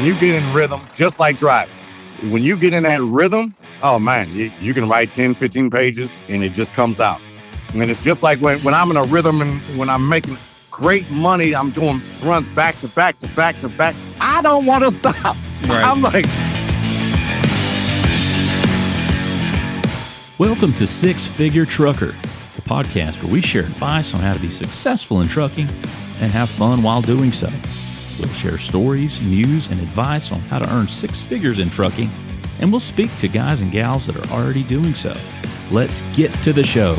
you get in rhythm, just like driving, when you get in that rhythm, oh man, you can write 10, 15 pages and it just comes out. And it's just like when I'm in a rhythm and when I'm making great money, I'm doing runs back to back to back to back. I don't want to stop. Right. I'm like... Welcome to Six Figure Trucker, the podcast where we share advice on how to be successful in trucking and have fun while doing so. We'll share stories, news, and advice on how to earn six figures in trucking, and we'll speak to guys and gals that are already doing so. Let's get to the show.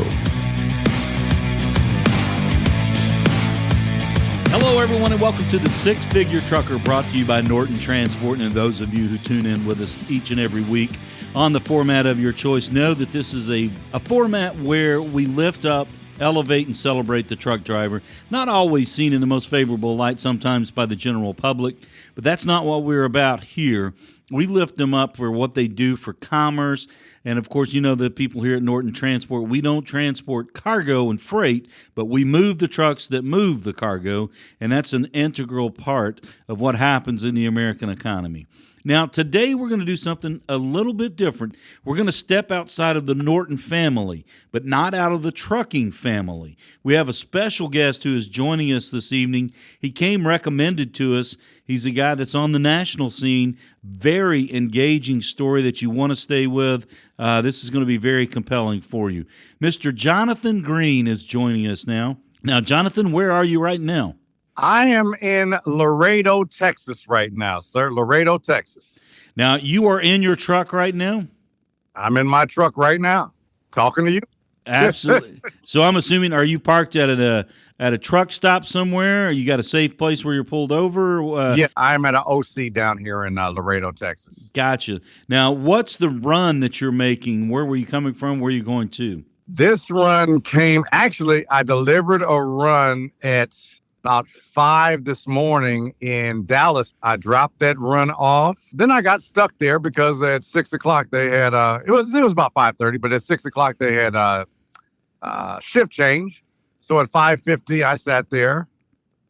Hello, everyone, and welcome to the Six Figure Trucker, brought to you by Norton Transport. And those of you who tune in with us each and every week on the format of your choice know that this is a format where we lift up, elevate, and celebrate the truck driver. Not always seen in the most favorable light, sometimes by the general public, but that's not what we're about here. We lift them up for what they do for commerce. And of course, you know the people here at Norton Transport, we don't transport cargo and freight, but we move the trucks that move the cargo. And that's an integral part of what happens in the American economy. Now, today we're going to do something a little bit different. We're going to step outside of the Norton family, but not out of the trucking family. We have a special guest who is joining us this evening. He came recommended to us. He's a guy that's on the national scene. Very engaging story that you want to stay with. This is going to be very compelling for you. Mr. Jonathan Greene is joining us now. Now, Jonathan, where are you right now? I am in Laredo, Texas right now, sir. Laredo, Texas. Now, you are in your truck right now? I'm in my truck right now, talking to you. Absolutely. So I'm assuming, are you parked at a truck stop somewhere? Or you got a safe place where you're pulled over? Yeah, I'm at an OC down here in Laredo, Texas. Gotcha. Now, what's the run that you're making? Where were you coming from? Where are you going to? This run I delivered a run at about 5 this morning in Dallas. I dropped that run off. Then I got stuck there because at 6 o'clock they had, it was about 5:30, but at 6 o'clock they had shift change. So at 5:50, I sat there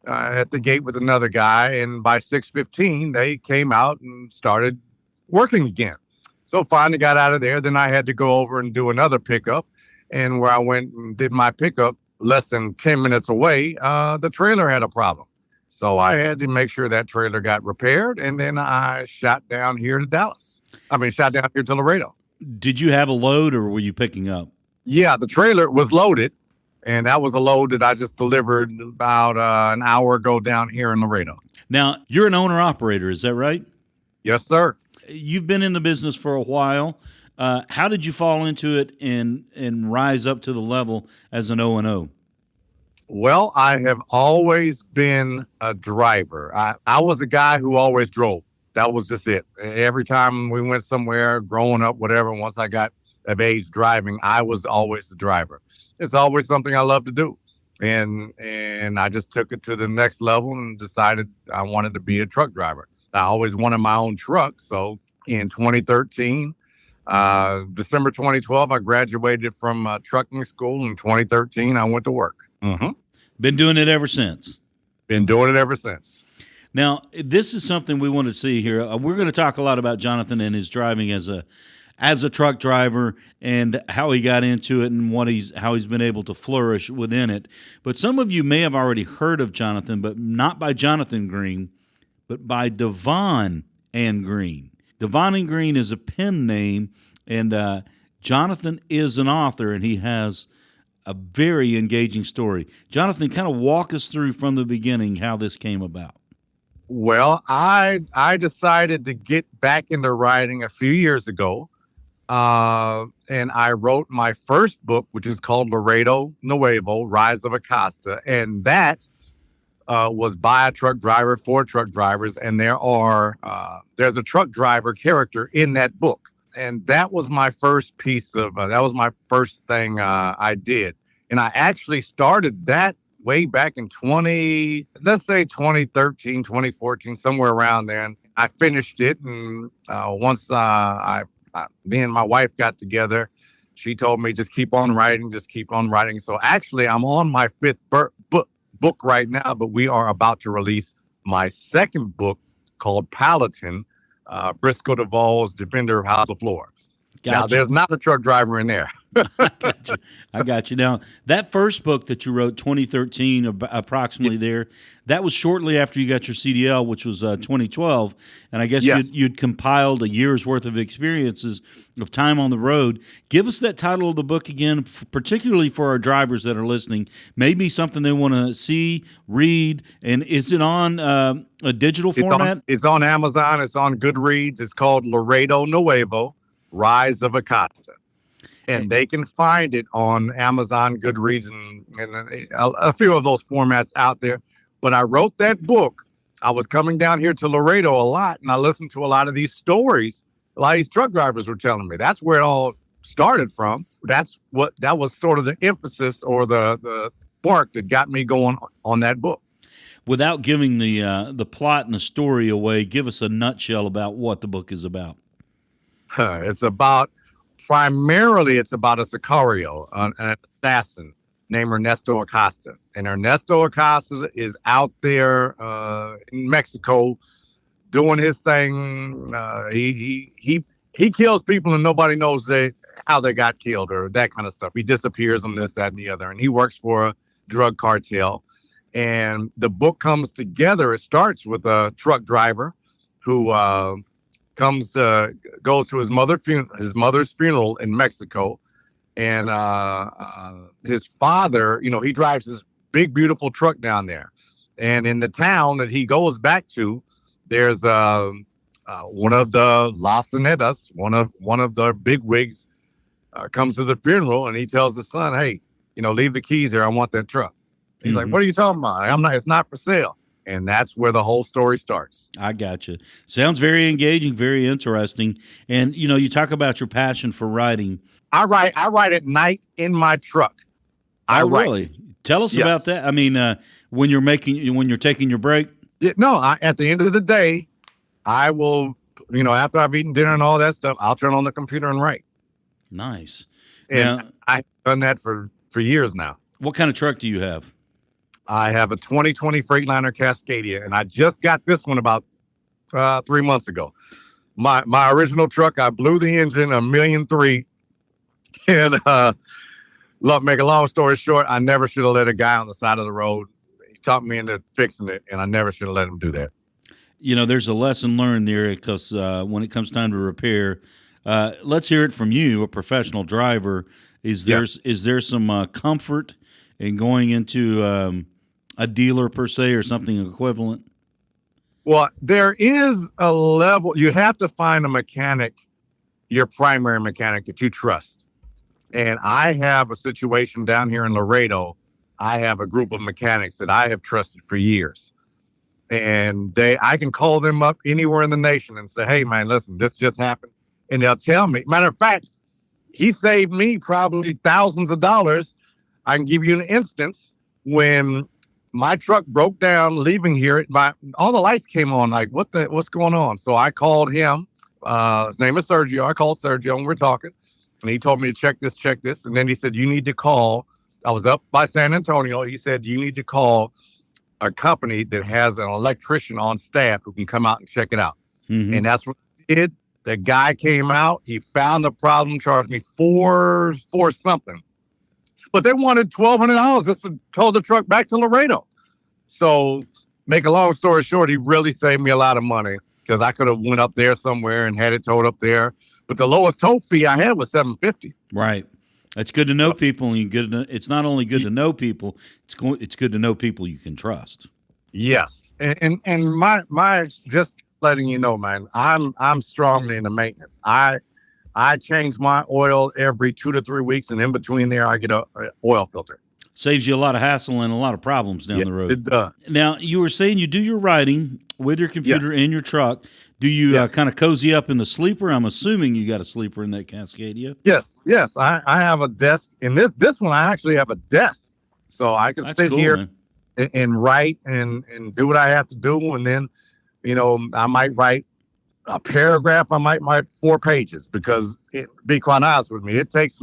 at the gate with another guy. And by 6:15, they came out and started working again. So finally got out of there. Then I had to go over and do another pickup. And where I went and did my pickup, less than 10 minutes away, the trailer had a problem. So I had to make sure that trailer got repaired. And then I shot down here to Laredo. Did you have a load or were you picking up? Yeah, the trailer was loaded. And that was a load that I just delivered about an hour ago down here in Laredo. Now, you're an owner-operator, is that right? Yes, sir. You've been in the business for a while. How did you fall into it and rise up to the level as an O&O? Well, I have always been a driver. I was a guy who always drove. That was just it. Every time we went somewhere, growing up, whatever, once I got of age driving, I was always the driver. It's always something I love to do. And I just took it to the next level and decided I wanted to be a truck driver. I always wanted my own truck. So in 2013, December 2012, I graduated from trucking school. In 2013, I went to work. Mm-hmm. Been doing it ever since? Been doing it ever since. Now, this is something we want to see here. We're going to talk a lot about Jonathan and his driving as a truck driver and how he got into it and how he's been able to flourish within it. But some of you may have already heard of Jonathan, but not by Jonathan Greene, but by DaVon Greene. DaVon Greene is a pen name, and Jonathan is an author, and he has a very engaging story. Jonathan, kind of walk us through from the beginning how this came about. Well, I decided to get back into writing a few years ago, and I wrote my first book, which is called Laredo Nuevo, Rise of Acosta, and that was by a truck driver for truck drivers, and there's a truck driver character in that book. And that was my first that was my first thing I did. And I actually started that way back in 2013, 2014, somewhere around there. And I finished it. And once me and my wife got together, she told me, just keep on writing. So actually, I'm on my fifth book right now, but we are about to release my second book called Paladin, Briscoe DeVos, Defender of House of Floor. Now, there's not a truck driver in there. I got you. Now, that first book that you wrote, 2013, approximately there, that was shortly after you got your CDL, which was 2012. And I guess you'd compiled a year's worth of experiences of time on the road. Give us that title of the book again, particularly for our drivers that are listening. Maybe something they want to see, read. And is it on a digital format? It's on Amazon. It's on Goodreads. It's called Laredo Nuevo, Rise of Acosta. And they can find it on Amazon, Goodreads, and a few of those formats out there. But I wrote that book. I was coming down here to Laredo a lot, and I listened to a lot of these stories. A lot of these truck drivers were telling me. That's where it all started from. That was sort of the emphasis or the spark that got me going on that book. Without giving the plot and the story away, give us a nutshell about what the book is about. Primarily, it's about a sicario, an assassin named Ernesto Acosta. And Ernesto Acosta is out there in Mexico doing his thing. He kills people and nobody knows how they got killed or that kind of stuff. He disappears on this, that, and the other. And he works for a drug cartel. And the book comes together. It starts with a truck driver who goes to his mother's funeral in Mexico, and his father, he drives this big, beautiful truck down there, and in the town that he goes back to, there's one of the Las Netas, one of the big wigs, comes to the funeral, and he tells the son, "Hey, leave the keys there. I want that truck." He's like, "What are you talking about? It's not for sale." And that's where the whole story starts. I gotcha. Sounds very engaging, very interesting. And, you talk about your passion for writing. I write at night in my truck. Really? Tell us about that. I mean, when you're taking your break? At the end of the day, I will, after I've eaten dinner and all that stuff, I'll turn on the computer and write. Nice. And I've done that for years now. What kind of truck do you have? I have a 2020 Freightliner Cascadia, and I just got this one about 3 months ago. My original truck, I blew the engine $1.3 million, and make a long story short, I never should have let a guy on the side of the road. He talked me into fixing it, and I never should have let him do that. There's a lesson learned there, because when it comes time to repair, let's hear it from you, a professional driver. Is there some comfort in going into a dealer per se or something equivalent? Well, there is a level. You have to find a mechanic, your primary mechanic that you trust. And I have a situation down here in Laredo. I have a group of mechanics that I have trusted for years. And I can call them up anywhere in the nation and say, "Hey, man, listen, this just happened." And they'll tell me. Matter of fact, he saved me probably thousands of dollars. I can give you an instance when my truck broke down leaving here. All the lights came on. Like, what's going on? So I called him. His name is Sergio. I called Sergio and we're talking, and he told me to check this. And then he said, "You need to call." I was up by San Antonio. He said, "You need to call a company that has an electrician on staff who can come out and check it out." Mm-hmm. And that's what he did. The guy came out. He found the problem, charged me for something. But they wanted $1,200 just to tow the truck back to Laredo. So, make a long story short, he really saved me a lot of money, because I could have went up there somewhere and had it towed up there. But the lowest tow fee I had was $750. Right. It's good to know people, and it's not only good to know people. It's good to know people you can trust. Yes, and my just letting you know, man, I'm strongly into maintenance. I change my oil every 2 to 3 weeks, and in between there, I get a oil filter. Saves you a lot of hassle and a lot of problems down the road. It does. Now, you were saying you do your writing with your computer in your truck. Do you kind of cozy up in the sleeper? I'm assuming you got a sleeper in that Cascadia. Yes. I have a desk. In this one, I actually have a desk. So I can sit here and write and do what I have to do. And then, I might write a paragraph. I might write 4 pages, because be quite honest with me, it takes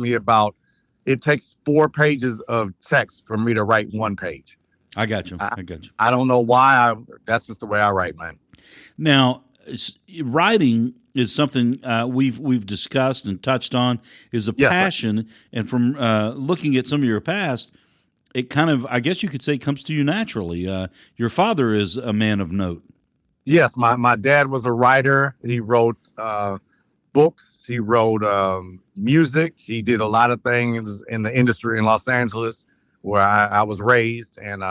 4 pages of text for me to write 1 page. I got you. I don't know why. That's just the way I write, man. Now, writing is something we've discussed and touched on, is a Yes, sir. passion. And from looking at some of your past, it kind of, I guess you could say, comes to you naturally. Your father is a man of note. Yes, my dad was a writer. He wrote books. He wrote music. He did a lot of things in the industry in Los Angeles, where I was raised, and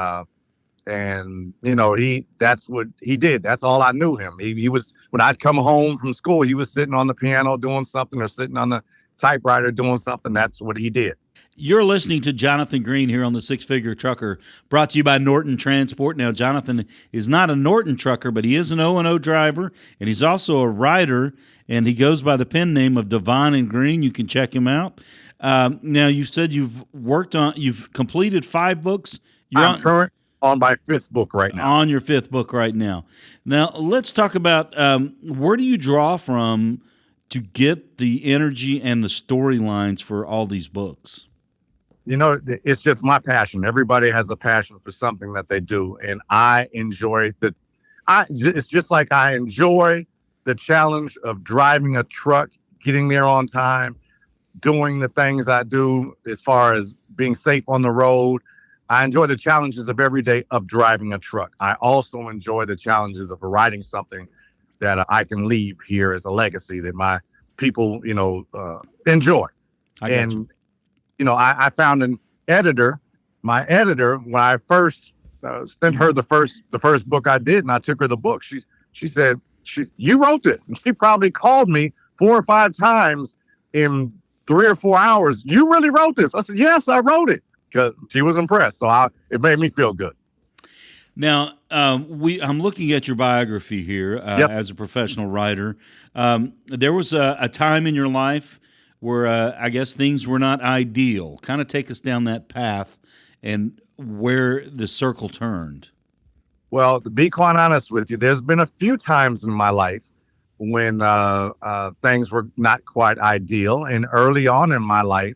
that's what he did. That's all I knew him. He was, when I'd come home from school, he was sitting on the piano doing something, or sitting on the typewriter doing something. That's what he did. You're listening to Jonathan Greene here on the Six Figure Trucker, brought to you by Norton Transport. Now, Jonathan is not a Norton trucker, but he is an O&O driver, and he's also a writer, and he goes by the pen name of DaVon Greene. You can check him out. Now, you said you've completed 5 books. I'm current on my 5th book right now. On your 5th book right now. Now, let's talk about where do you draw from to get the energy and the storylines for all these books? It's just my passion. Everybody has a passion for something that they do, and I enjoy it's just like I enjoy the challenge of driving a truck, getting there on time, doing the things I do as far as being safe on the road. I enjoy the challenges of every day of driving a truck. I also enjoy the challenges of writing something that I can leave here as a legacy that my people, enjoy. I found an editor, my editor, when I first sent her the first book I did, and I took her the book. She said, you wrote it. And she probably called me 4 or 5 times in 3 or 4 hours. You really wrote this? I said, yes, I wrote it. Because she was impressed. So it made me feel good. Now, I'm looking at your biography here as a professional writer. There was a time in your life where I guess things were not ideal. Kind of take us down that path and where the circle turned. Well, to be quite honest with you, there's been a few times in my life when things were not quite ideal. And early on in my life,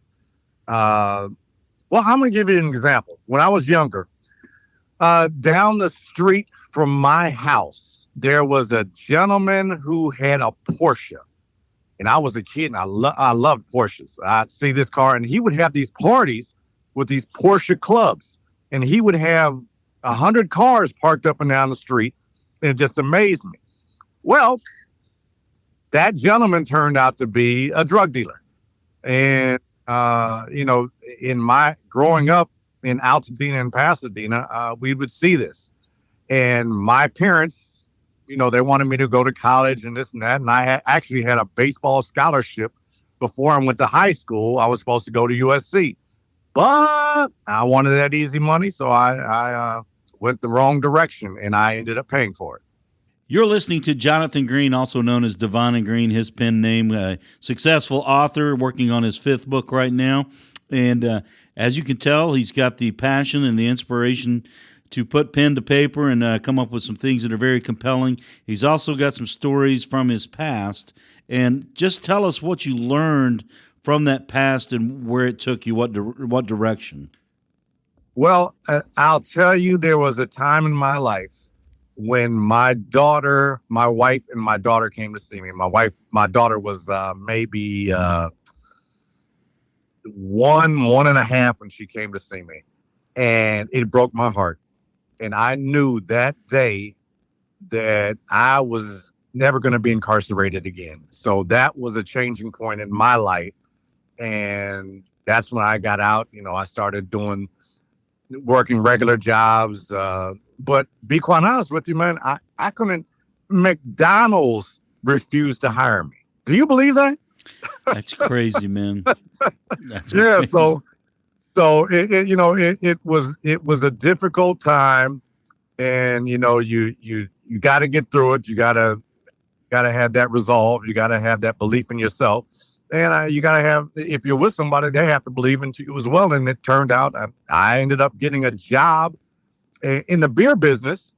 well, I'm going to give you an example. When I was younger, down the street from my house, there was a gentleman who had a Porsche. And I was a kid, and I loved Porsches. I'd see this car, and he would have these parties with these Porsche clubs. And he would have 100 cars parked up and down the street, and it just amazed me. Well, that gentleman turned out to be a drug dealer. And in my growing up in Altadena and Pasadena, we would see this. And my parents, they wanted me to go to college and this and that. And I actually had a baseball scholarship before I went to high school. I was supposed to go to USC, but I wanted that easy money. So I went the wrong direction, and I ended up paying for it. You're listening to Jonathan Greene, also known as DaVon Greene, his pen name, a successful author working on his 5th book right now. And as you can tell, he's got the passion and the inspiration to put pen to paper and come up with some things that are very compelling. He's also got some stories from his past. And just tell us what you learned from that past and where it took you, what direction. Well, I'll tell you, there was a time in my life when my wife and my daughter came to see me. My daughter was maybe 1.5 when she came to see me, and it broke my heart. And I knew that day that I was never going to be incarcerated again. So that was a changing point in my life. And that's when I got out. I started working regular jobs. But be quite honest with you, man, I couldn't. McDonald's refused to hire me. Do you believe that? That's crazy, man. That's yeah. Crazy. So it was a difficult time, and you got to get through it. You got to have that resolve. You got to have that belief in yourself, and you got to have, if you're with somebody, they have to believe in you as well. And it turned out I ended up getting a job in the beer business,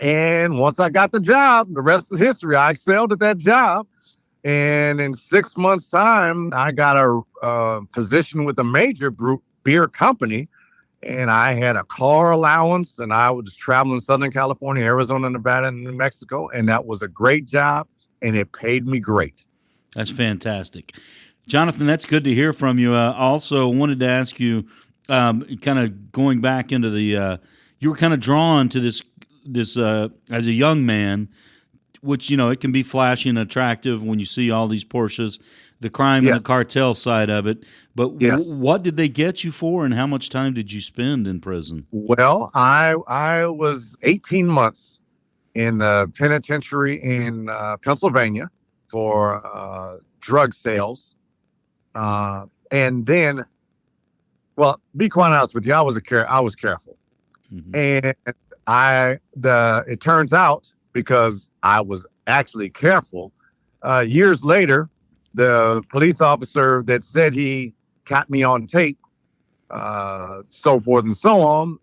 and once I got the job, the rest is history. I excelled at that job. And in 6 months' time, I got a position with a major beer company. and I had a car allowance, and I was traveling Southern California, Arizona, Nevada, and New Mexico, and that was a great job, and it paid me great. That's fantastic. Jonathan, that's good to hear from you. Also, wanted to ask you, kind of going back into the, you were kind of drawn to this as a young man, which, it can be flashy and attractive when you see all these Porsches, the crime and the cartel side of it. But what did they get you for, and how much time did you spend in prison? Well, I was 18 months in the penitentiary in Pennsylvania for drug sales. And then, well, be quite honest with you, I was careful. Mm-hmm. And it turns out, because I was actually careful, years later, the police officer that said he caught me on tape, so forth and so on,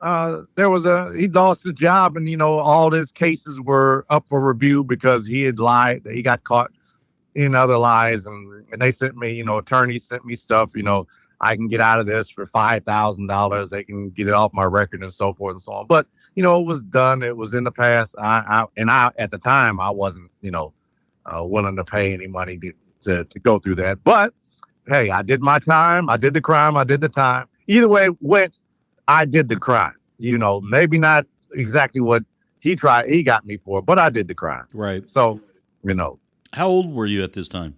he lost his job, and all his cases were up for review because he had lied. He got caught in other lies, and they sent me, attorneys sent me stuff, I can get out of this for $5,000. They can get it off my record and so forth and so on. But, it was done. It was in the past. I at the time, I wasn't, willing to pay any money to go through that. But hey, I did my time. I did the crime. I did the time. Either way it went, I did the crime. Maybe not exactly what he got me for, but I did the crime. Right. So, How old were you at this time?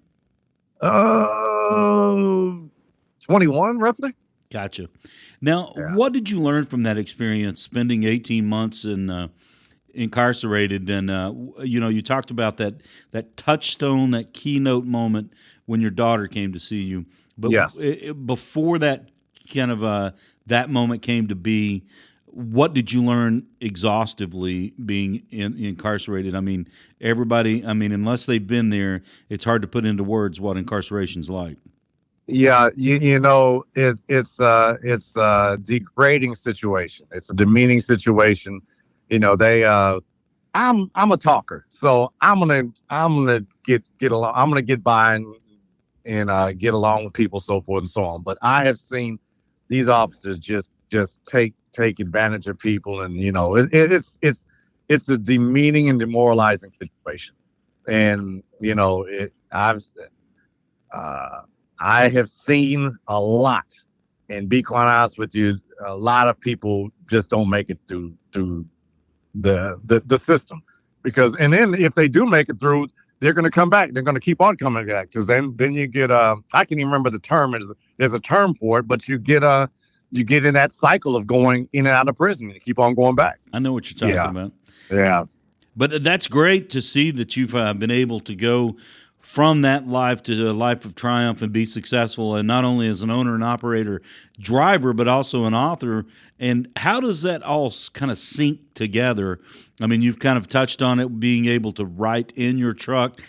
21, roughly. Gotcha. Now, what did you learn from that experience, spending 18 months incarcerated? And, you talked about that touchstone, that keynote moment when your daughter came to see you. But before that kind of that moment came to be, what did you learn exhaustively being incarcerated? I mean, everybody, unless they've been there, it's hard to put into words what incarceration's like. Yeah, it's a degrading situation. It's a demeaning situation. I'm a talker, so I'm gonna get along. I'm gonna get by and get along with people, so forth and so on. But I have seen these officers just take advantage of people, and it's a demeaning and demoralizing situation. And I have seen a lot, and be quite honest with you, a lot of people just don't make it through the system, and then if they do make it through, they're going to come back. They're going to keep on coming back, because then you get I can't even remember the term. There's a term for it, but you get in that cycle of going in and out of prison, and you keep on going back. I know what you're talking about. Yeah. But that's great to see that you've been able to go from that life to a life of triumph and be successful, and not only as an owner and operator driver, but also an author. And how does that all kind of sync together? I mean, you've kind of touched on it, being able to write in your truck,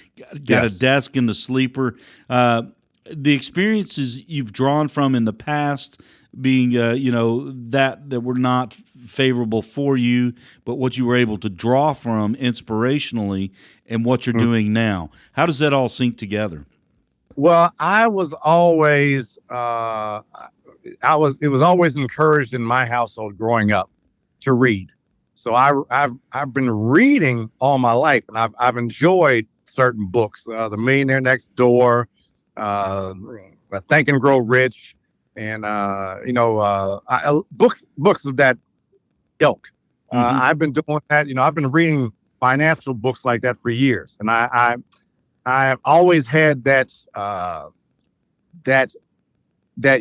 got a desk in the sleeper. The experiences you've drawn from in the past being, that were not favorable for you, but what you were able to draw from inspirationally and what you're doing now. How does that all sync together? Well, I was always, it was always encouraged in my household growing up to read. So I've been reading all my life, and I've enjoyed certain books, The Millionaire Next Door, Think and Grow Rich, and books of that ilk. I've been doing that. I've been reading financial books like that for years, and I've always had that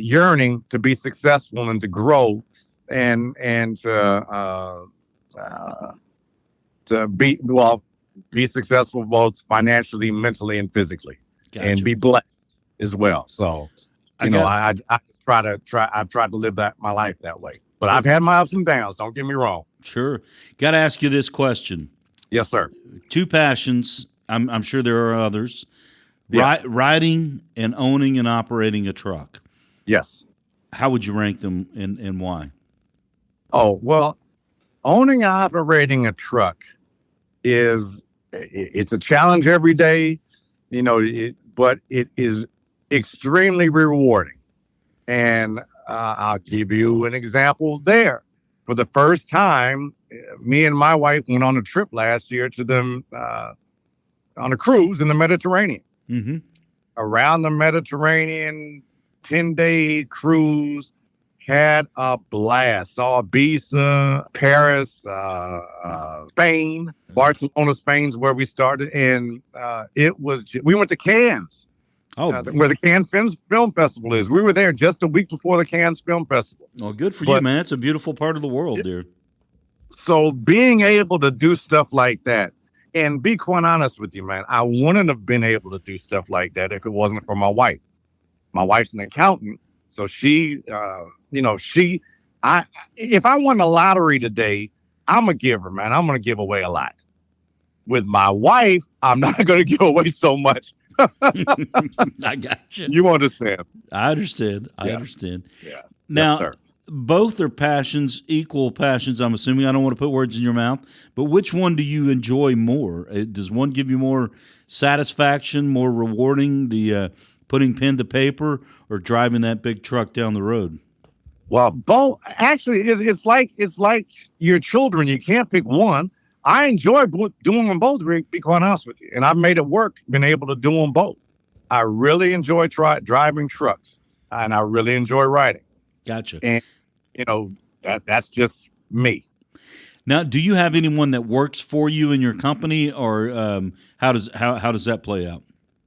yearning to be successful and to grow and to be successful both financially, mentally, and physically, and be blessed as well. So I've tried to live my life that way. But I've had my ups and downs. Don't get me wrong. Sure. Got to ask you this question. Yes, sir. Two passions. I'm sure there are others. Yes. Riding and owning and operating a truck. Yes. How would you rank them, and why? Oh, well, owning and operating a truck it's a challenge every day, but it is extremely rewarding. And I'll give you an example there. For the first time, me and my wife went on a trip last year to them on a cruise in the Mediterranean. Mm-hmm. Around the Mediterranean, 10-day cruise, had a blast. Saw Ibiza, Paris, Spain, Barcelona, Spain's where we started. And we went to Cannes. Where the Cannes Film Festival is. We were there just a week before the Cannes Film Festival. Oh, good for you, man. It's a beautiful part of the world, dear. So being able to do stuff like that, and be quite honest with you, man, I wouldn't have been able to do stuff like that if it wasn't for my wife. My wife's an accountant, so she, if I won the lottery today, I'm a giver, man. I'm going to give away a lot. With my wife, I'm not going to give away so much. I got you. You understand? I understand. I understand. Yeah. Now, yes, both are passions, equal passions, I'm assuming. I don't want to put words in your mouth, but which one do you enjoy more? Does one give you more satisfaction, more rewarding, the putting pen to paper, or driving that big truck down the road? Well, both. Actually, it's like your children. You can't pick one. I enjoy doing them both, Rick, be quite honest with you. And I've made it work, been able to do them both. I really enjoy driving trucks, and I really enjoy riding. Gotcha. And, that's just me. Now, do you have anyone that works for you in your company, or how does that play out?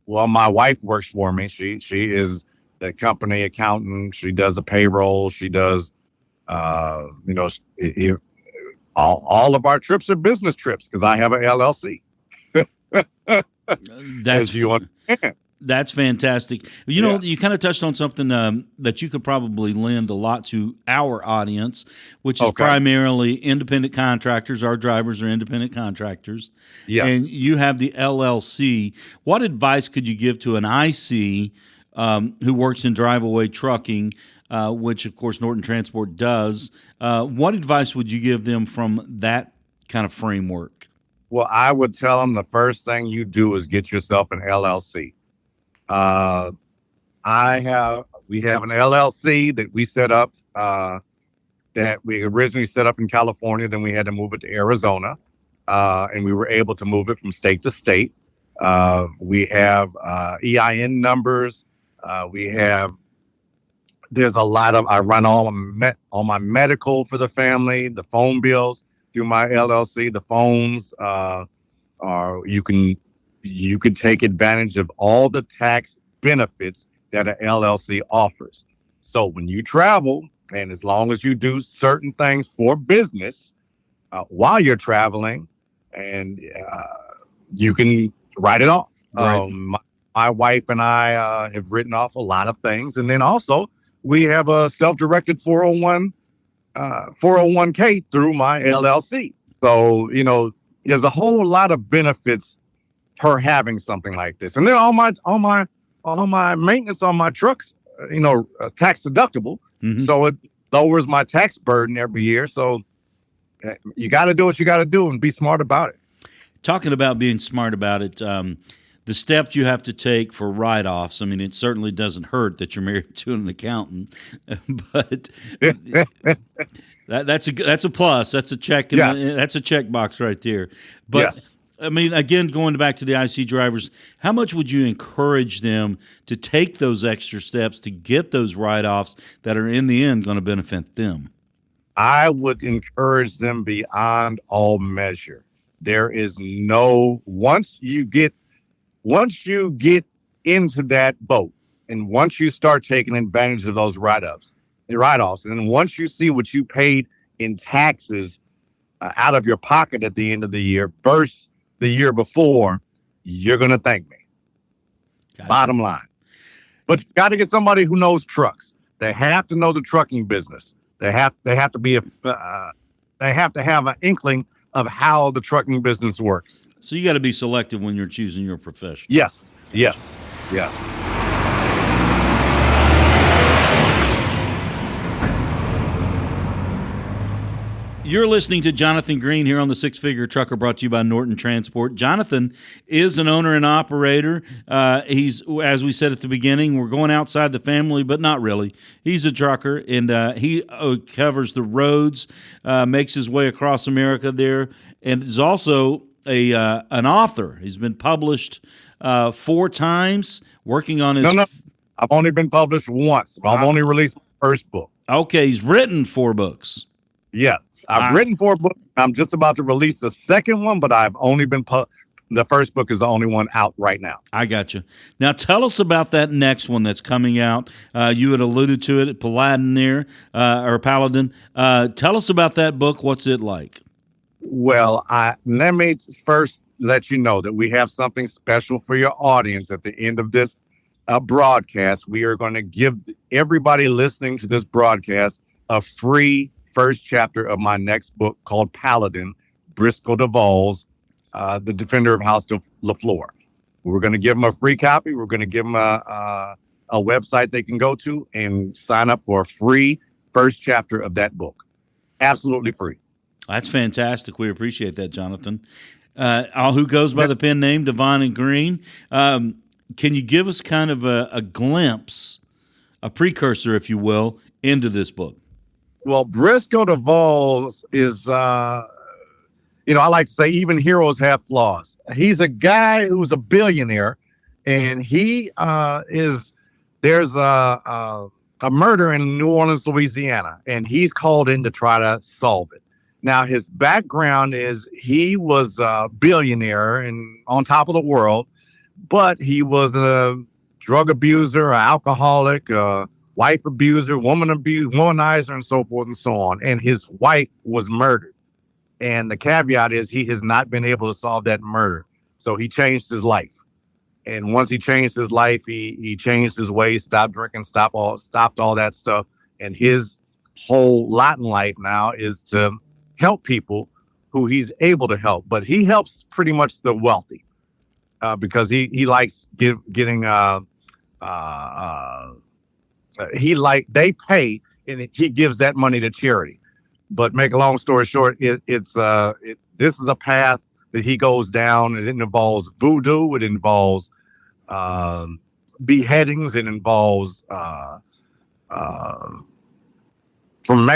Well, my wife works for me. She is the company accountant. She does the payroll. She does, all of our trips are business trips because I have an LLC. That's you understand. That's fantastic. You know, you kind of touched on something that you could probably lend a lot to our audience, which is primarily independent contractors. Our drivers are independent contractors. Yes. And you have the LLC. What advice could you give to an IC who works in Driveaway trucking, which, of course, Norton Transport does? What advice would you give them from that kind of framework? Well, I would tell them the first thing you do is get yourself an LLC. We have an LLC that we set up, that we originally set up in California. Then we had to move it to Arizona, and we were able to move it from state to state. We have EIN numbers. There's a lot of, I run all my medical for the family, the phone bills through my LLC. The phones you can take advantage of all the tax benefits that an LLC offers. So when you travel, and as long as you do certain things for business while you're traveling, and you can write it off. Right. My wife and I have written off a lot of things. And then also we have a self-directed 401k through my LLC. So, there's a whole lot of benefits per having something like this. And then all my maintenance on my trucks, tax deductible. Mm-hmm. So it lowers my tax burden every year. So you got to do what you got to do and be smart about it. Talking about being smart about it, the steps you have to take for write-offs. I mean, it certainly doesn't hurt that you're married to an accountant, but that's a plus. That's a check. Yes. That's a check box right there. But yes. I mean, again, going back to the IC drivers, how much would you encourage them to take those extra steps to get those write-offs that are in the end going to benefit them? I would encourage them beyond all measure. There is once you get into that boat, and once you start taking advantage of those write-offs, and once you see what you paid in taxes out of your pocket at the end of the year versus the year before, you're going to thank me. Gotcha. Bottom line. But you got to get somebody who knows trucks. They have to know the trucking business. They have to have an inkling of how the trucking business works. So you got to be selective when you're choosing your profession. Yes. You're listening to Jonathan Greene here on the Six Figure Trucker, brought to you by Norton Transport. Jonathan is an owner and operator. He's, as we said at the beginning, we're going outside the family, but not really. He's a trucker, and he covers the roads, makes his way across America there, and is also an author. He's been published 4 times, working on his... No. I've only been published once. I've only released my first book. Okay, he's written 4 books. Yes, I've written 4 books. I'm just about to release the second one, but I've only been the first book is the only one out right now. I got you. Now tell us about that next one that's coming out. You had alluded to it, Paladin there, or Paladin. Tell us about that book. What's it like? Well, let me first let you know that we have something special for your audience at the end of this broadcast. We are going to give everybody listening to this broadcast a free first chapter of my next book called Paladin, Briscoe DeVos, The Defender of House LaFleur. We're going to give them a free copy. We're going to give them a website they can go to and sign up for a free first chapter of that book. Absolutely free. That's fantastic. We appreciate that, Jonathan. Who goes by the pen name DaVon Greene. Can you give us kind of a glimpse, a precursor, if you will, into this book? Well, Briscoe DeVos is, I like to say even heroes have flaws. He's a guy who's a billionaire, and there's a murder in New Orleans, Louisiana, and he's called in to try to solve it. Now, his background is he was a billionaire and on top of the world, but he was a drug abuser, an alcoholic, wife abuser, womanizer, and so forth and so on. And his wife was murdered. And the caveat is he has not been able to solve that murder. So he changed his life. And once he changed his life, he changed his ways, stopped drinking, stopped all that stuff. And his whole lot in life now is to help people who he's able to help. But he helps pretty much the wealthy because he likes getting they pay and he gives that money to charity. But make a long story short, this is a path that he goes down, and it involves voodoo, it involves beheadings, it involves from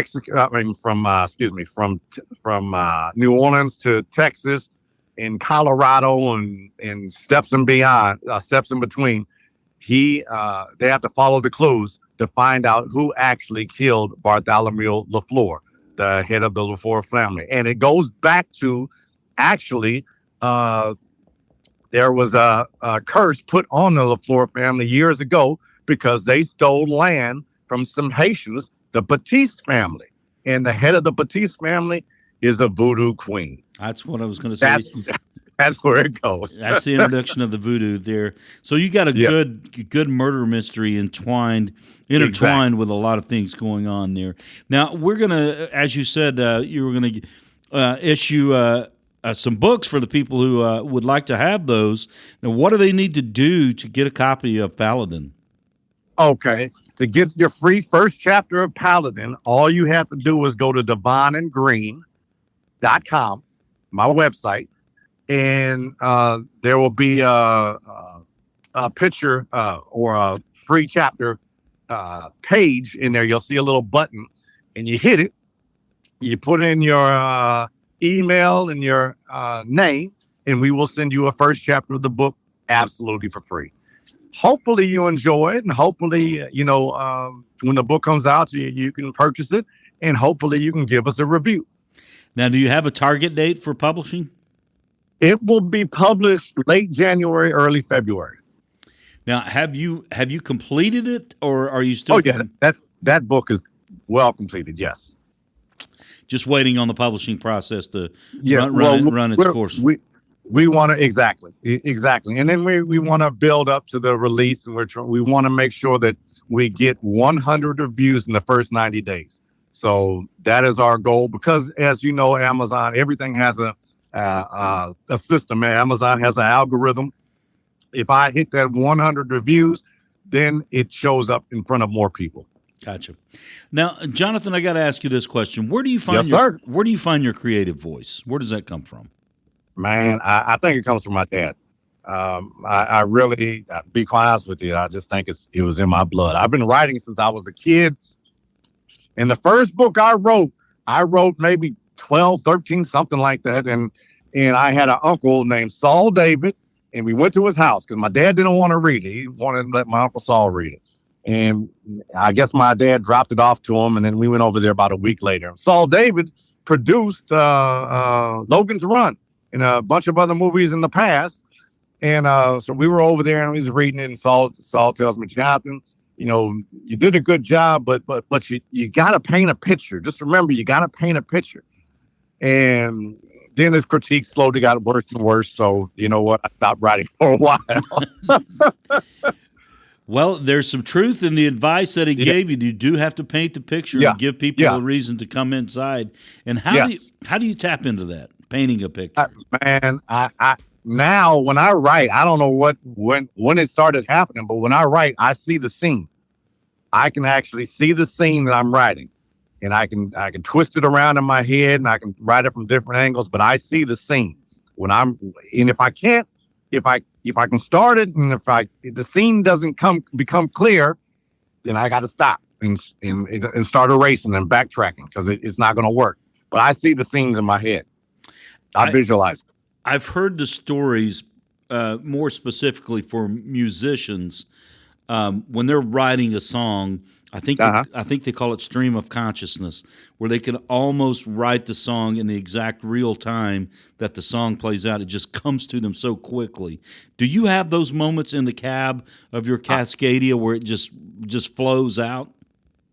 New Orleans to Texas and Colorado and steps in between. They have to follow the clues to find out who actually killed Bartholomew LaFleur, the head of the LaFleur family. And it goes back to actually there was a curse put on the LaFleur family years ago because they stole land from some Haitians, the Baptiste family. And the head of the Baptiste family is a voodoo queen. That's what I was going to say. That's where it goes. That's the introduction of the voodoo there. So you got a good murder mystery intertwined exactly. with a lot of things going on there. Now, we're going to, as you said, you were going to issue some books for the people who would like to have those. Now, what do they need to do to get a copy of Paladin? Okay. To get your free first chapter of Paladin, all you have to do is go to DaVonandGreene.com, my website, and there will be a picture or a free chapter page in there. You'll see a little button, and you hit it. You put in your email and your name, and we will send you a first chapter of the book absolutely for free. Hopefully you enjoy it, and hopefully, when the book comes out, you can purchase it, and hopefully you can give us a review. Now, do you have a target date for publishing? It will be published late January, early February. Now, have you completed it, or are you still? Oh yeah, that book is well completed. Yes. Just waiting on the publishing process to run its course. We want to exactly, and then we want to build up to the release, and we want to make sure that we get 100 reviews in the first 90 days. So that is our goal, because as you know, Amazon, everything has a system. Amazon has an algorithm. If I hit that 100 reviews, then it shows up in front of more people. Gotcha. Now, Jonathan, I got to ask you this question: Where do you find where do you find your creative voice? Where does that come from? Man, I think it comes from my dad. I really, be quite honest with you, I just think it was in my blood. I've been writing since I was a kid. And the first book I wrote maybe 12, 13, something like that. And I had an uncle named Saul David, and we went to his house because my dad didn't want to read it. He wanted to let my Uncle Saul read it. And I guess my dad dropped it off to him, and then we went over there about a week later. Saul David produced Logan's Run and a bunch of other movies in the past. And so we were over there and we was reading it, and Saul tells me, Jonathan, you did a good job, but you got to paint a picture. Just remember, you got to paint a picture. And then his critique slowly got worse and worse. So you know what? I stopped writing for a while. Well, there's some truth in the advice that he gave you. You do have to paint the picture and give people a reason to come inside. And how do you tap into that, painting a picture? Man, I now when I write, I don't know when it started happening, but when I write, I see the scene. I can actually see the scene that I'm writing, and I can twist it around in my head, and I can write it from different angles. But I see the scene if I can start it, and if the scene doesn't become clear, then I got to stop and start erasing and backtracking because it's not going to work. But I see the scenes in my head. I visualize it. I've heard the stories more specifically for musicians when they're writing a song. I think they call it stream of consciousness, where they can almost write the song in the exact real time that the song plays out. It just comes to them so quickly. Do you have those moments in the cab of your Cascadia where it just flows out?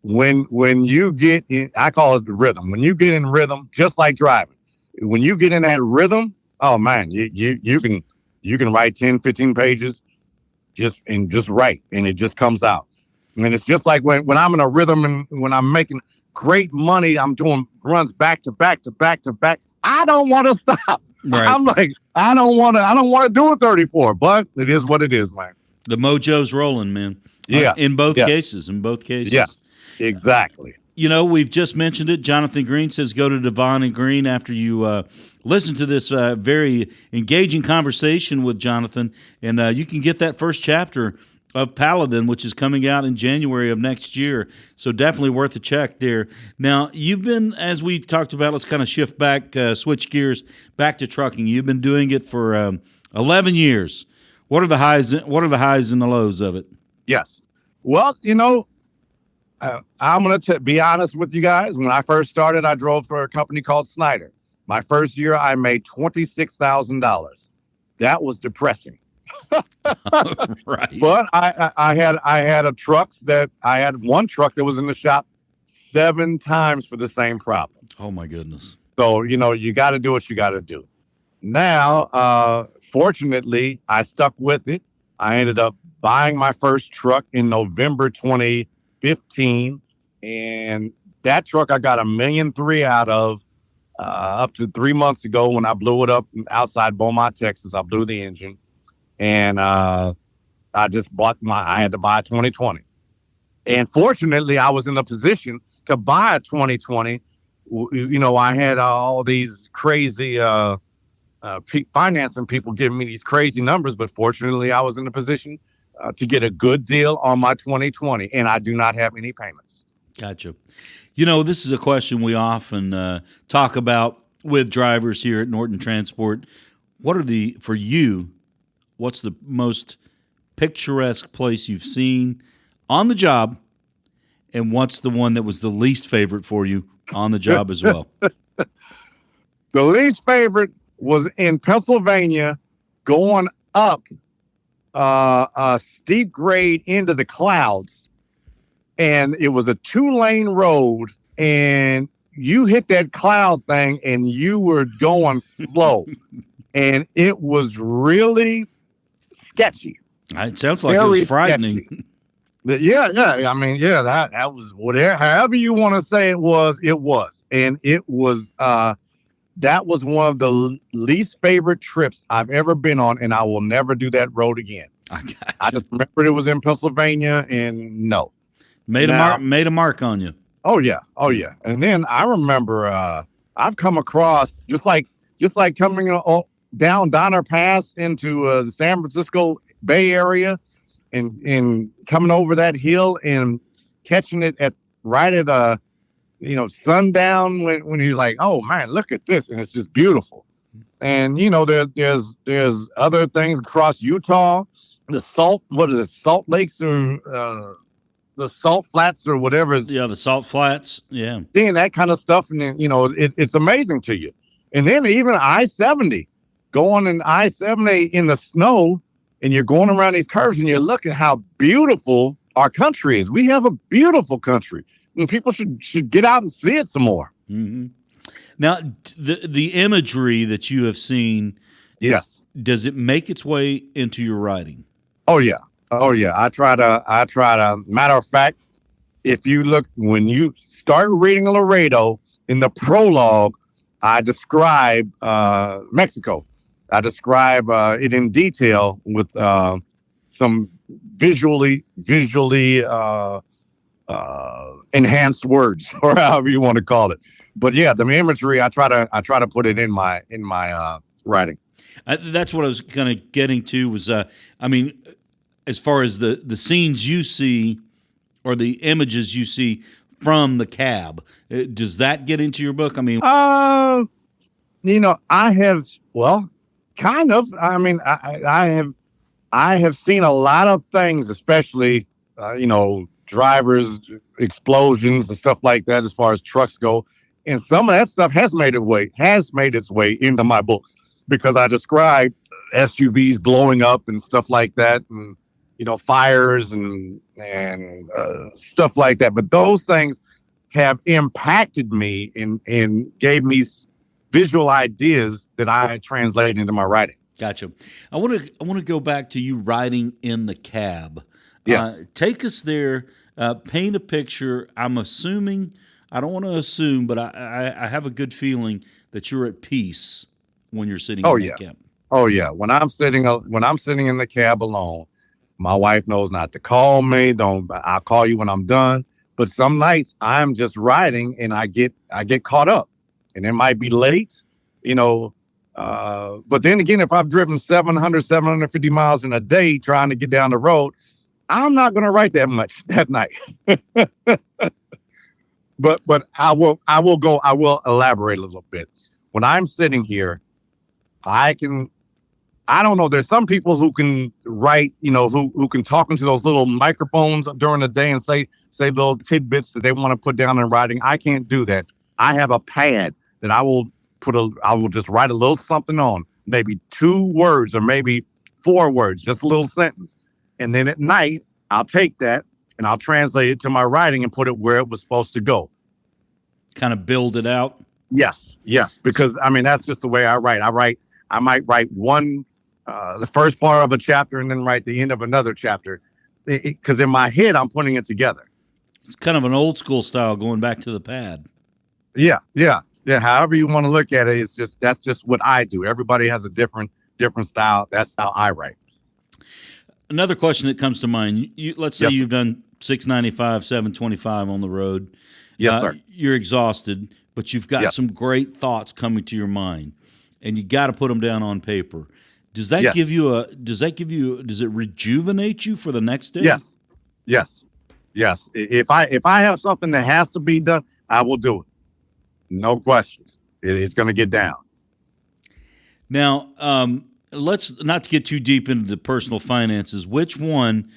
When you get in, I call it the rhythm. When you get in rhythm, just like driving, when you get in that rhythm, oh man, you can write 10, 15 pages just write, and it just comes out. And it's just like when I'm in a rhythm and when I'm making great money, I'm doing runs back to back to back to back. I don't want to stop. Right. I'm like, I don't want to do a 34, but it is what it is, man. The mojo's rolling, man. Yeah. In both cases. Yes, exactly. We've just mentioned it. Jonathan Greene says go to DaVon Greene after you listen to this very engaging conversation with Jonathan, and you can get that first chapter of Paladin, which is coming out in January of next year. So definitely worth a check there. Now, you've been, as we talked about, let's kind of shift back, switch gears back to trucking. You've been doing it for 11 years. What are the highs and the lows of it? Yes. Well, I'm going to be honest with you guys. When I first started, I drove for a company called Snyder. My first year, I made $26,000. That was depressing. Right. But I had one truck that was in the shop 7 times for the same problem. Oh my goodness. So, you got to do what you got to do. Now, fortunately, I stuck with it. I ended up buying my first truck in November 2015, and that truck I got $1.3 million out of up to 3 months ago when I blew it up outside Beaumont, Texas. I blew the engine. And I had to buy a 2020. And fortunately, I was in a position to buy a 2020. I had all these crazy financing people giving me these crazy numbers. But fortunately, I was in a position to get a good deal on my 2020. And I do not have any payments. Gotcha. This is a question we often talk about with drivers here at Norton Transport. What's the most picturesque place you've seen on the job, and what's the one that was the least favorite for you on the job as well? The least favorite was in Pennsylvania, going up a steep grade into the clouds, and it was a 2-lane road, and you hit that cloud thing, and you were going slow, and it was really sketchy. It sounds like it was frightening. Yeah. I mean, that was whatever, however you want to say it was, and it was, that was one of the least favorite trips I've ever been on, and I will never do that road again. I just remembered it was in Pennsylvania, and no. Made a mark on you. Oh yeah. And then I remember I've come across just like coming down Donner Pass into the San Francisco Bay Area, and coming over that hill and catching it right at sundown when you're like, oh man, look at this, and it's just beautiful. And there's other things across Utah, Salt Lakes, or the Salt Flats, or whatever. The Salt Flats. Yeah, seeing that kind of stuff, and it's amazing to you. And then even I-70, going in I-70 in the snow, and you're going around these curves, and you're looking how beautiful our country is. We have a beautiful country, and people should get out and see it some more. Mm-hmm. Now, the imagery that you have seen, yes, does it make its way into your writing? Oh yeah. I try to. Matter of fact, if you look, when you start reading Laredo, in the prologue, I describe Mexico. I describe it in detail with some visually enhanced words, or however you want to call it. But yeah, the imagery, I try to put it in my writing. That's what I was kind of getting to. Was as far as the scenes you see, or the images you see from the cab, does that get into your book? I have, kind of. I have seen a lot of things, especially drivers, explosions and stuff like that, as far as trucks go. And some of that stuff has made its way into my books, because I describe SUVs blowing up and stuff like that, and fires and stuff like that. But those things have impacted me and gave me visual ideas that I translate into my writing. Gotcha. I want to go back to you riding in the cab. Yes. Take us there. Paint a picture. I'm assuming, I don't want to assume, but I have a good feeling that you're at peace when you're sitting in the cab. Oh yeah. When I'm sitting in the cab alone, my wife knows not to call me. I'll call you when I'm done. But some nights I'm just riding and I get caught up, and it might be late, but then again, if I've driven 750 miles in a day trying to get down the road, I'm not going to write that much that night. But I will elaborate a little bit. When I'm sitting here, I don't know. There's some people who can write, who can talk into those little microphones during the day and say little tidbits that they want to put down in writing. I can't do that. I have a pad that I will just write a little something on, maybe 2 words or maybe 4 words, just a little sentence. And then at night, I'll take that and I'll translate it to my writing and put it where it was supposed to go. Kind of build it out. Yes. Because that's just the way I write. I might write the first part of a chapter and then write the end of another chapter, because in my head, I'm putting it together. It's kind of an old school style, going back to the pad. Yeah. However you want to look at it, that's just what I do. Everybody has a different style. That's how I write. Another question that comes to mind, let's say you've done 695, 725 on the road. Yes, sir. You're exhausted, but you've got some great thoughts coming to your mind, and you got to put them down on paper. Does that does it rejuvenate you for the next day? Yes. If I have something that has to be done, I will do it. No questions. It's going to get down. Now, let's not get too deep into the personal finances. Which one,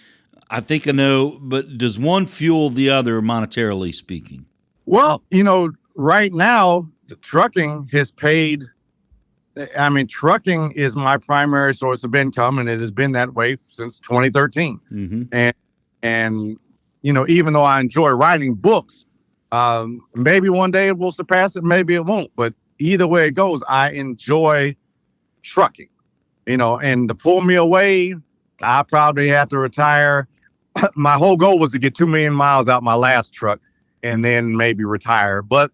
I think I know, but does one fuel the other monetarily speaking? Well, right now, the trucking has paid. Trucking is my primary source of income, and it has been that way since 2013. Mm-hmm. And even though I enjoy writing books, maybe one day it will surpass it, maybe it won't. But either way it goes, I enjoy trucking. And to pull me away, I probably have to retire. My whole goal was to get 2 million miles out my last truck and then maybe retire. But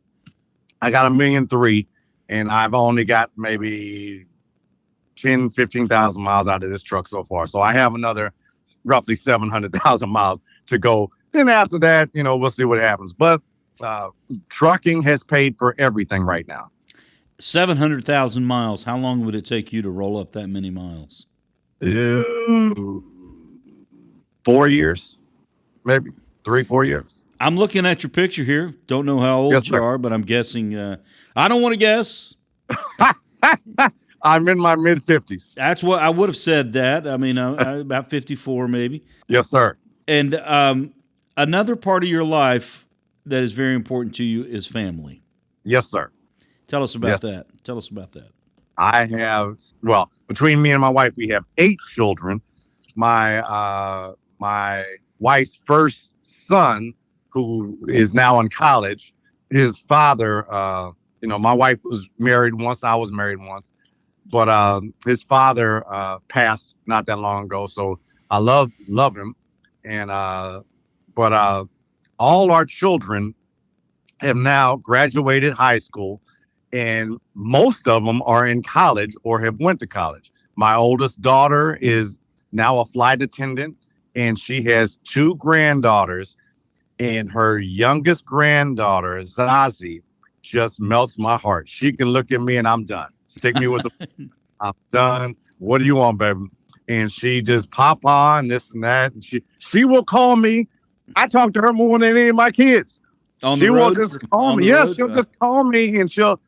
I got 1.3 million. And I've only got maybe 10, 15,000 miles out of this truck so far. So I have another roughly 700,000 miles to go Then after that, we'll see what happens. But trucking has paid for everything right now. 700,000 miles. How long would it take you to roll up that many miles? 4 years, maybe 3-4 years. I'm looking at your picture here. Don't know how old you are, but I'm guessing. I don't want to guess. I'm in my mid-50s. That's what I would have said that. I mean, about 54 maybe. Yes, sir. And another part of your life that is very important to you is family. Yes, sir. Tell us about that. Tell us about that. I have, between me and my wife, we have 8 children. My wife's first son, who is now in college, his father, my wife was married once, I was married once, but his father passed not that long ago. So I love him. And but all our children have now graduated high school, and most of them are in college or have went to college. My oldest daughter is now a flight attendant, and she has 2 granddaughters, and her youngest granddaughter, Zazie, just melts my heart. She can look at me and I'm done. Stick me with I'm done. What do you want, baby? And she just pop on this and that. And she will call me. I talk to her more than any of my kids. She will just call me. Yes, she'll just call me, and she'll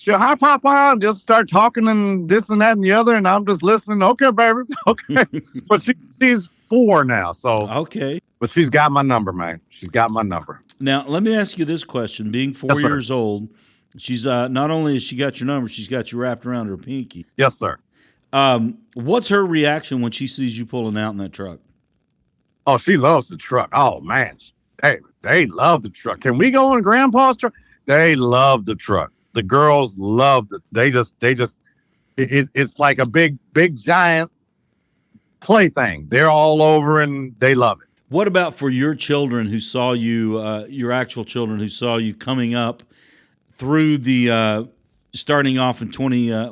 hi Papa, and just start talking and this and that and the other, and I'm just listening. Okay, baby. Okay. But she's 4 now, so okay. But she's got my number, man. She's got my number. Now, let me ask you this question. Being 4 years old, she's not only has she got your number, she's got you wrapped around her pinky. Yes, sir. What's her reaction when she sees you pulling out in that truck? Oh, she loves the truck. Oh, man. Hey, they love the truck. Can we go on Grandpa's truck? They love the truck. The girls love it. It's like a big giant plaything. They're all over and they love it. What about for your children who saw you, your actual children who saw you coming up through the starting off in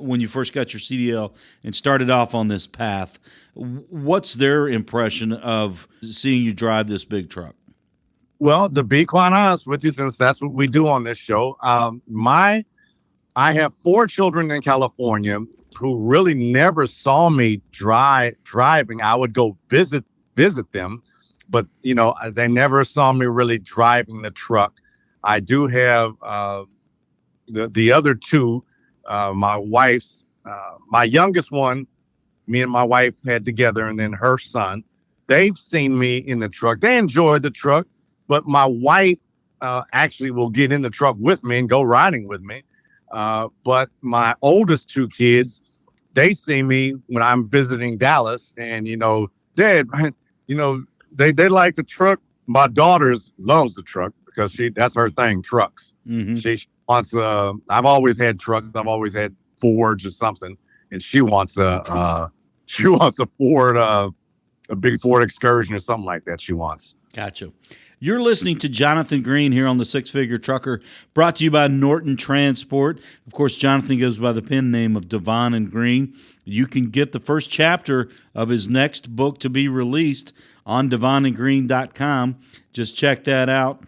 when you first got your CDL and started off on this path? What's their impression of seeing you drive this big truck? Well, to be quite honest with you, since that's what we do on this show, I have 4 children in California who really never saw me driving. I would go visit them, but they never saw me really driving the truck. I do have the other 2, my wife's, my youngest one, me and my wife had together, and then her son. They've seen me in the truck. They enjoyed the truck, but my wife actually will get in the truck with me and go riding with me. But my oldest 2 kids, they see me when I'm visiting Dallas, and Dad, they like the truck. My daughter loves the truck because that's her thing, trucks. Mm-hmm. She wants I've always had trucks. I've always had Fords or something, and she wants a Ford, a big Ford Excursion or something like that. She wants. Gotcha. You're listening to Jonathan Greene here on the 6-Figure Trucker, brought to you by Norton Transport. Of course, Jonathan goes by the pen name of DaVon Greene. You can get the first chapter of his next book to be released on DaVonandGreene.com. Just check that out.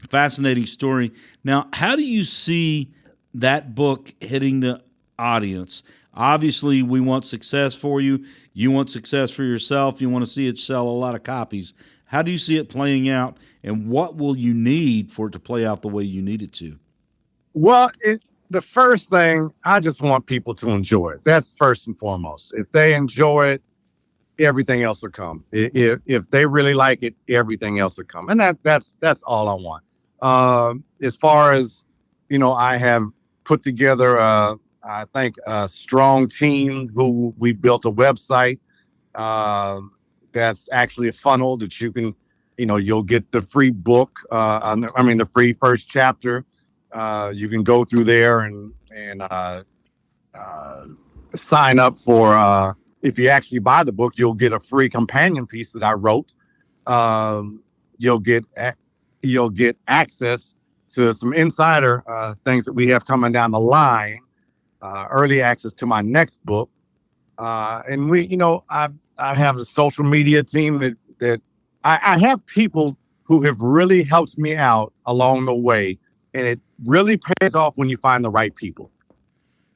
Fascinating story. Now, how do you see that book hitting the audience? Obviously, we want success for you. You want success for yourself. You want to see it sell a lot of copies. How do you see it playing out, and what will you need for it to play out the way you need it to? Well, the first thing, I just want people to enjoy it. That's first and foremost. If they enjoy it, everything else will come. If they really like it, everything else will come. And that's all I want. As far as, I have put together, I think, a strong team who we built a website. That's actually a funnel that you can, you'll get the free book. The free first chapter. You can go through there and sign up for, if you actually buy the book, you'll get a free companion piece that I wrote. You'll get access to some insider things that we have coming down the line, early access to my next book. And I have a social media team that I have people who have really helped me out along the way. And it really pays off when you find the right people.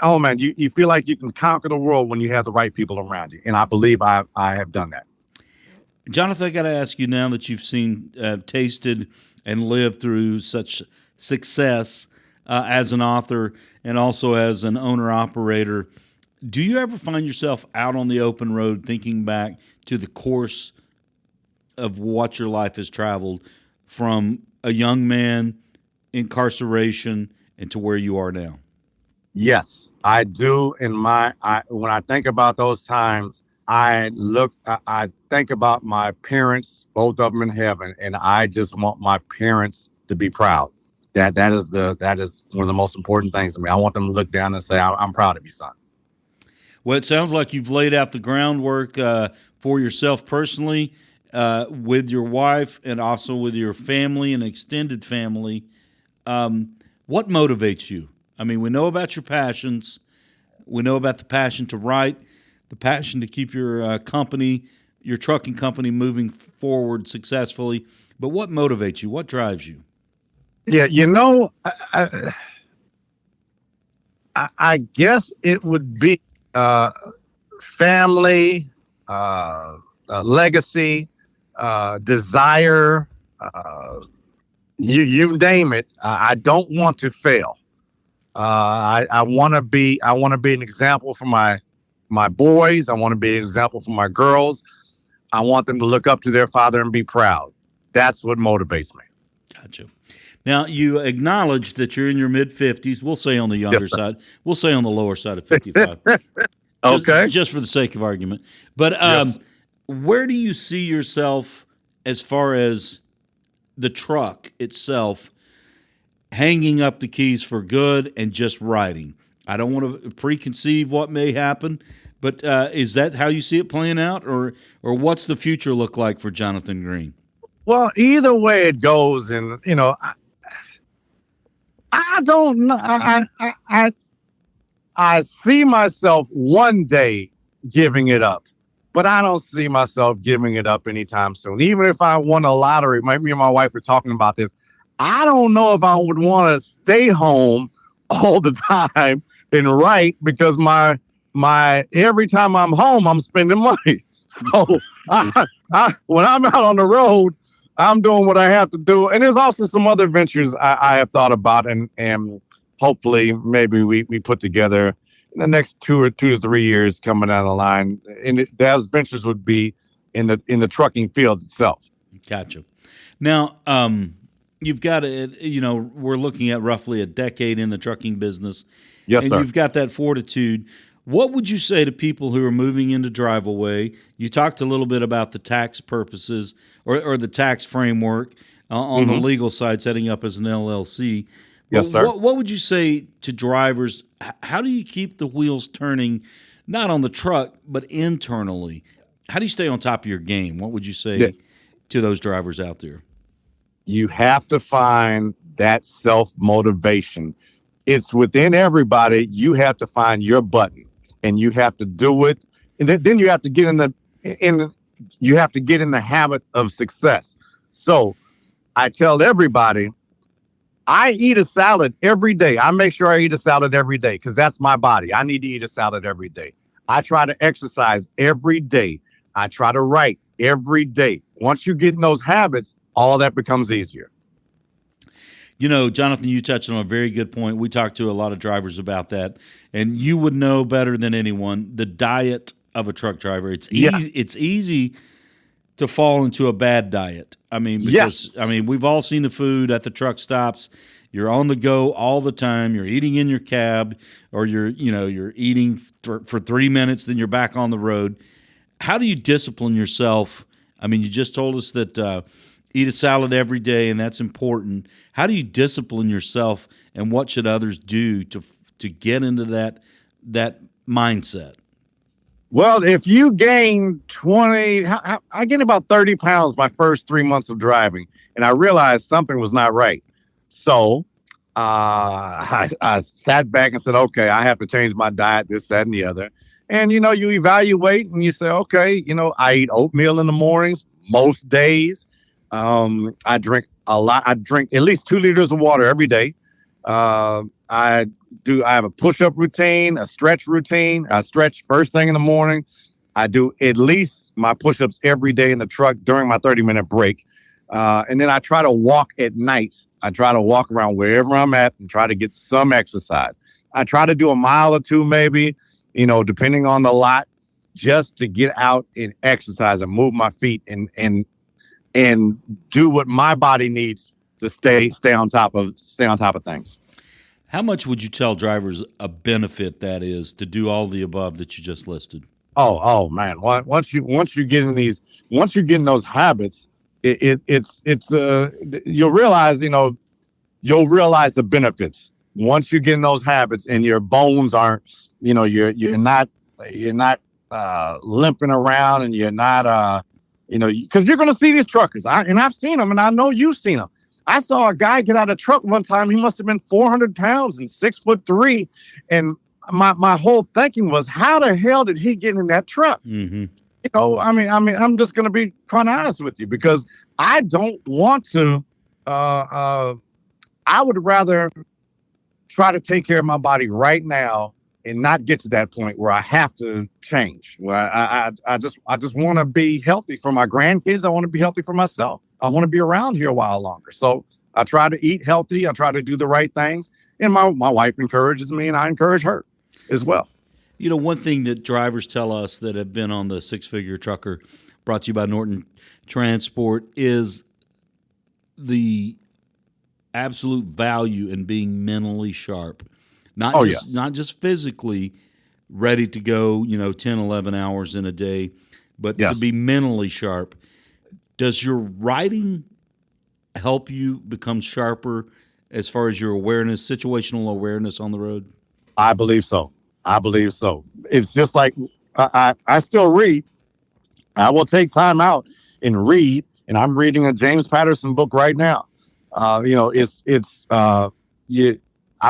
Oh man, you feel like you can conquer the world when you have the right people around you. And I believe I have done that. Jonathan, I got to ask you, now that you've seen, tasted, and lived through such success as an author and also as an owner-operator, do you ever find yourself out on the open road thinking back to the course of what your life has traveled from a young man, incarceration, and to where you are now? Yes, I do. When I think about those times, I think about my parents, both of them in heaven, and I just want my parents to be proud. That is one of the most important things to me. I want them to look down and say, I'm proud of you, son. Well, it sounds like you've laid out the groundwork for yourself personally, with your wife, and also with your family and extended family. What motivates you? I mean, we know about your passions. We know about the passion to write, the passion to keep your company, your trucking company, moving forward successfully. But what motivates you? What drives you? Yeah, I guess it would be family, legacy, desire, you name it. I don't want to fail. I want to be an example for my boys. I want to be an example for my girls. I want them to look up to their father and be proud. That's what motivates me. Gotcha. Now, you acknowledge that you're in your mid-50s. We'll say on the younger side. We'll say on the lower side of 55. Okay. Just for the sake of argument. But where do you see yourself as far as the truck itself, hanging up the keys for good and just riding? I don't want to preconceive what may happen, but is that how you see it playing out, or what's the future look like for Jonathan Greene? Well, either way it goes, and I don't know. I see myself one day giving it up, but I don't see myself giving it up anytime soon. Even if I won a lottery, me and my wife were talking about this. I don't know if I would want to stay home all the time and write, because my every time I'm home, I'm spending money. So when I'm out on the road, I'm doing what I have to do. And there's also some other ventures I have thought about, and hopefully maybe we put together in the next 2 to 3 years coming down the line. And those ventures would be in the trucking field itself. Gotcha. Now, you've got we're looking at roughly a decade in the trucking business. Yes, and sir. You've got that fortitude. What would you say to people who are moving into Driveaway? You talked a little bit about the tax purposes or the tax framework on the legal side, setting up as an LLC. Yes, sir. What would you say to drivers? How do you keep the wheels turning, not on the truck, but internally? How do you stay on top of your game? What would you say to those drivers out there? You have to find that self-motivation. It's within everybody. You have to find your button, and you have to do it. And then you have to get in the habit of success. So I tell everybody, I eat a salad every day. I make sure I eat a salad every day, because that's my body. I need to eat a salad every day. I try to exercise every day. I try to write every day. Once you get in those habits, all that becomes easier. Jonathan, you touched on a very good point. We talked to a lot of drivers about that, and you would know better than anyone the diet of a truck driver. It's easy. It's easy to fall into a bad diet. I mean, because we've all seen the food at the truck stops. You're on the go all the time. You're eating in your cab, or you're eating for 3 minutes, then you're back on the road. How do you discipline yourself? I mean, you just told us that eat a salad every day, and that's important. How do you discipline yourself, and what should others do to get into that mindset? Well, if you gain 20, I gained about 30 pounds my first 3 months of driving, and I realized something was not right. So I sat back and said, okay, I have to change my diet, this, that, and the other. And, you evaluate and you say, okay, I eat oatmeal in the mornings most days. I drink a lot. I drink at least 2 liters of water every day. I have a push-up routine, a stretch routine. I stretch first thing in the morning. I do at least my push-ups every day in the truck during my 30-minute break. And then I try to walk at night. I try to walk around wherever I'm at and try to get some exercise. I try to do a mile or two, maybe, depending on the lot, just to get out and exercise and move my feet and do what my body needs to stay on top of things. How much would you tell drivers a benefit that is to do all the above that you just listed? Oh man! Once you get in those habits, you'll realize the benefits. Once you get in those habits and your bones aren't, you're not limping around, and you're not because you're going to see these truckers. I've seen them, and I know you've seen them. I saw a guy get out of the truck one time. He must have been 400 pounds and 6'3", and my whole thinking was, how the hell did he get in that truck? Mm-hmm. I'm just going to be quite honest with you, because I don't want to. I would rather try to take care of my body right now and not get to that point where I have to change. Where I just want to be healthy for my grandkids. I want to be healthy for myself. I want to be around here a while longer. So I try to eat healthy. I try to do the right things. And my wife encourages me, and I encourage her as well. One thing that drivers tell us that have been on the Six Figure Trucker, brought to you by Norton Transport, is the absolute value in being mentally sharp. Not just physically ready to go, 10, 11 hours in a day, but to be mentally sharp. Does your writing help you become sharper as far as your awareness, situational awareness on the road? I believe so. It's just like I still read. I will take time out and read, and I'm reading a James Patterson book right now. I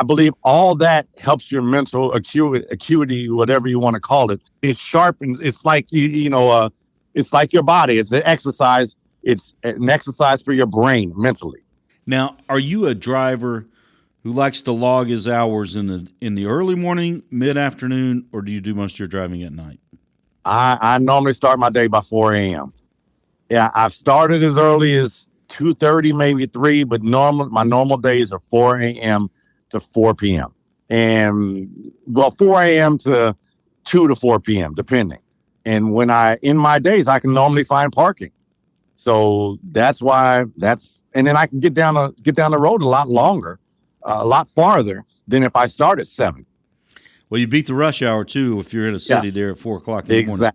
believe all that helps your mental acuity, whatever you want to call it. It sharpens. It's like it's like your body. It's an exercise. It's an exercise for your brain mentally. Now, are you a driver who likes to log his hours in the early morning, mid-afternoon, or do you do most of your driving at night? I normally start my day by 4 a.m. Yeah, I've started as early as 2:30, maybe 3, but my normal days are 4 a.m. to 4 p.m. And 4 a.m. to 2 to 4 p.m. depending. And in my days, I can normally find parking. So and then I can get down the road a lot longer, a lot farther than if I start at 7. Well, you beat the rush hour too if you're in a city there at 4 o'clock in the morning.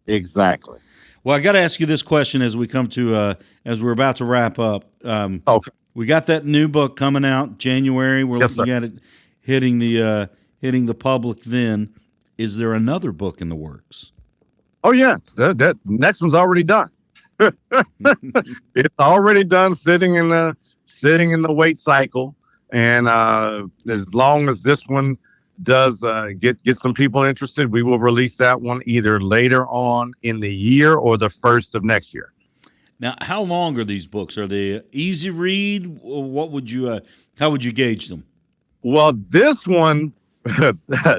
Exactly. Well, I got to ask you this question as we come to as we're about to wrap up. Okay. We got that new book coming out January. We're looking at it hitting the public then. Is there another book in the works? Oh yeah, that next one's already done. It's already done, sitting in the wait cycle, and as long as this one does get some people interested, we will release that one either later on in the year or the first of next year. Now, how long are these books? Are they easy read? What would you how would you gauge them? Well, this one,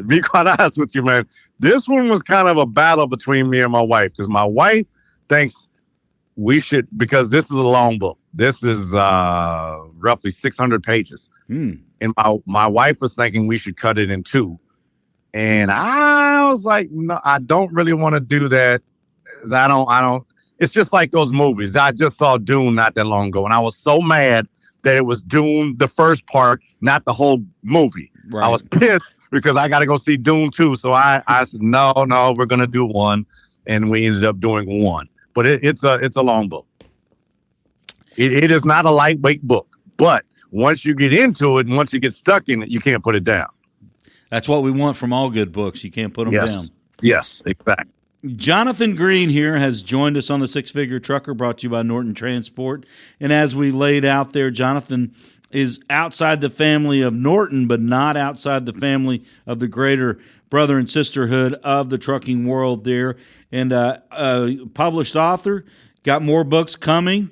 be quite honest with you, man, this one was kind of a battle between me and my wife, because my wife thinks we should, because this is a long book. This is roughly 600 pages. And my wife was thinking we should cut it in 2. And I was like, no, I don't really want to do that. I don't. It's just like those movies. I just saw Dune not that long ago, and I was so mad that it was Dune, the first part, not the whole movie. Right. I was pissed because I got to go see Dune 2. So I said, no, we're going to do 1. And we ended up doing 1. But it's a long book. It is not a lightweight book. But once you get into it and once you get stuck in it, you can't put it down. That's what we want from all good books. You can't put them down. Yes, exactly. Jonathan Greene here has joined us on the Six Figure Trucker, brought to you by Norton Transport. And as we laid out there, Jonathan is outside the family of Norton, but not outside the family of the greater brother and sisterhood of the trucking world there. And published author, got more books coming.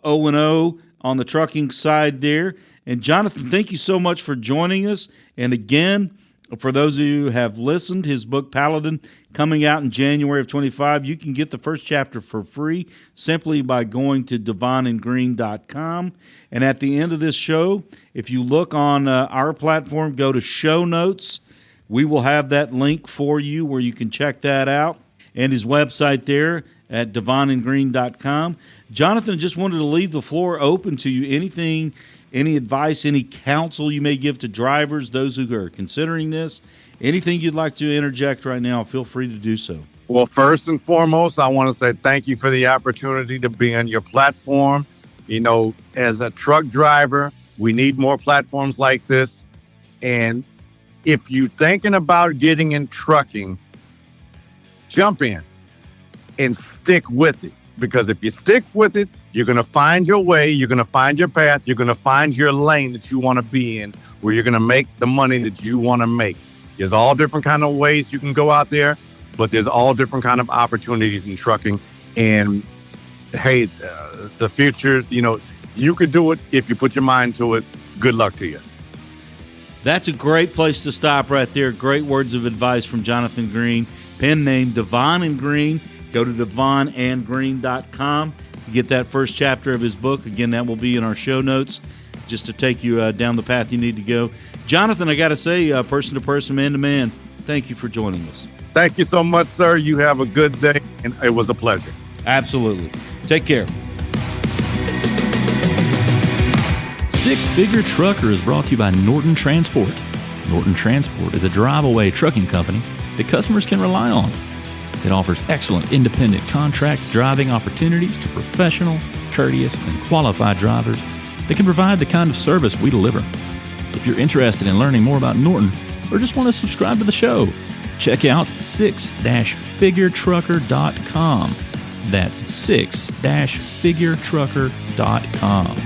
O&O on the trucking side there. And Jonathan, thank you so much for joining us. And again, for those of you who have listened, his book Paladin, coming out in January of 25, you can get the first chapter for free simply by going to DaVonandGreene.com. And at the end of this show, if you look on our platform, go to show notes. We will have that link for you where you can check that out, and his website there at DaVonandGreene.com. Jonathan, just wanted to leave the floor open to you. Anything, any advice, any counsel you may give to drivers, those who are considering this, anything you'd like to interject right now, feel free to do so. Well, first and foremost, I want to say thank you for the opportunity to be on your platform. You know, as a truck driver, we need more platforms like this. And if you're thinking about getting in trucking, jump in and stick with it. Because if you stick with it, you're going to find your way, you're going to find your path, you're going to find your lane that you want to be in, where you're going to make the money that you want to make. There's all different kind of ways you can go out there, but there's all different kind of opportunities in trucking. And hey, the future, you know, you could do it if you put your mind to it. Good luck to you. That's a great place to stop right there. Great words of advice from Jonathan Greene. Pen name DaVon Greene. Go to DaVonandGreene.com to get that first chapter of his book. Again, that will be in our show notes just to take you down the path you need to go. Jonathan, I got to say, person to person, man to man, thank you for joining us. Thank you so much, sir. You have a good day, and it was a pleasure. Absolutely. Take care. Six Figure Trucker is brought to you by Norton Transport. Norton Transport is a drive-away trucking company that customers can rely on. It offers excellent independent contract driving opportunities to professional, courteous, and qualified drivers that can provide the kind of service we deliver. If you're interested in learning more about Norton or just want to subscribe to the show, check out 6-figuretrucker.com. That's 6-figuretrucker.com.